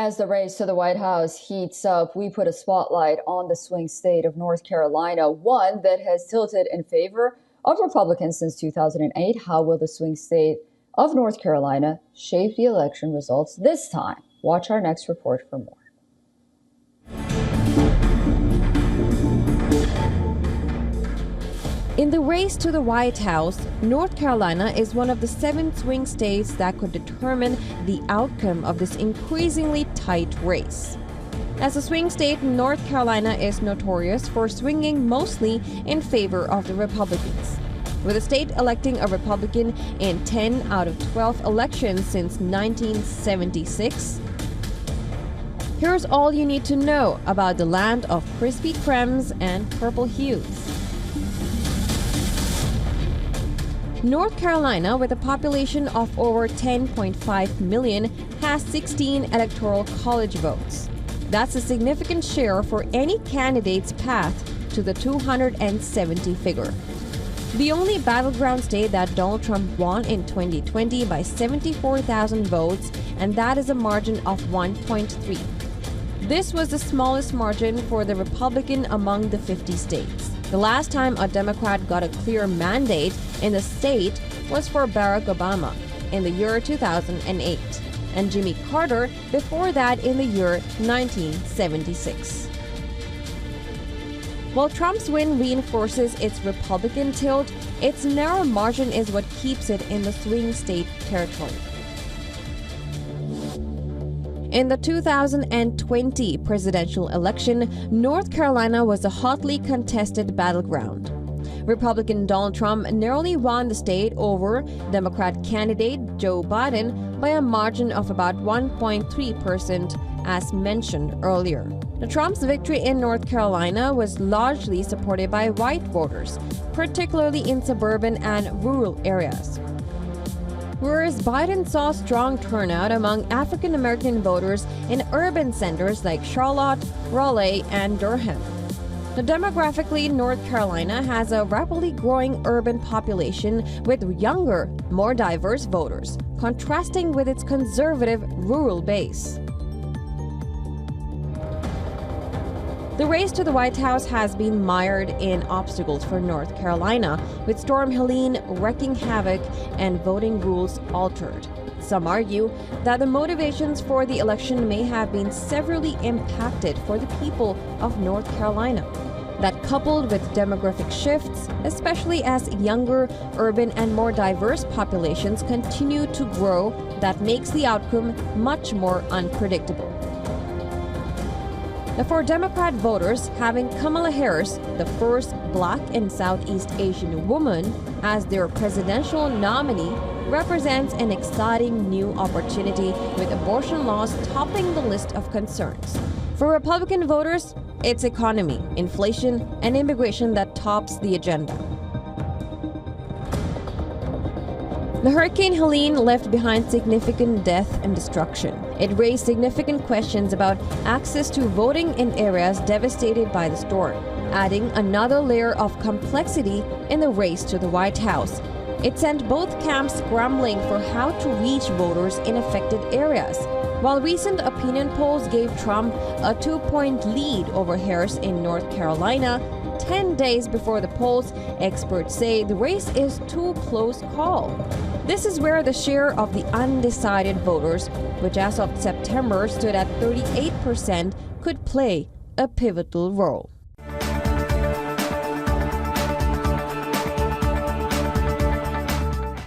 As the race to the White House heats up, we put a spotlight on the swing state of North Carolina, one that has tilted in favor of Republicans since 2008. How will the swing state of North Carolina shape the election results this time? Watch our next report for more. In the race to the White House, North Carolina is one of the 7 swing states that could determine the outcome of this increasingly tight race. As a swing state, North Carolina is notorious for swinging mostly in favor of the Republicans, with the state electing a Republican in 10 out of 12 elections since 1976. Here's all you need to know about the land of Krispy Kremes and purple hues. North Carolina, with a population of over 10.5 million, has 16 electoral college votes. That's a significant share for any candidate's path to the 270 figure. The only battleground state that Donald Trump won in 2020 by 74,000 votes, and that is a margin of 1.3. This was the smallest margin for the Republican among the 50 states. The last time a Democrat got a clear mandate in the state was for Barack Obama in the year 2008, and Jimmy Carter before that in the year 1976. While Trump's win reinforces its Republican tilt, its narrow margin is what keeps it in the swing state territory. In the 2020 presidential election, North Carolina was a hotly contested battleground. Republican Donald Trump narrowly won the state over Democrat candidate Joe Biden by a margin of about 1.3%, as mentioned earlier. Trump's victory in North Carolina was largely supported by white voters, particularly in suburban and rural areas, whereas Biden saw strong turnout among African American voters in urban centers like Charlotte, Raleigh, and Durham. Demographically, North Carolina has a rapidly growing urban population with younger, more diverse voters, contrasting with its conservative rural base. The race to the White House has been mired in obstacles for North Carolina, with Storm Helene wreaking havoc and voting rules altered. Some argue that the motivations for the election may have been severely impacted for the people of North Carolina. That, coupled with demographic shifts, especially as younger, urban, and more diverse populations continue to grow, that makes the outcome much more unpredictable. For Democrat voters, having Kamala Harris, the first Black and Southeast Asian woman, as their presidential nominee represents an exciting new opportunity, with abortion laws topping the list of concerns. For Republican voters, it's economy, inflation, and immigration that tops the agenda. The Hurricane Helene left behind significant death and destruction. It raised significant questions about access to voting in areas devastated by the storm, adding another layer of complexity in the race to the White House. It sent both camps scrambling for how to reach voters in affected areas. While recent opinion polls gave Trump a 2-point lead over Harris in North Carolina, 10 days before the polls, experts say the race is too close call. This is where the share of the undecided voters, which as of September stood at 38%, could play a pivotal role.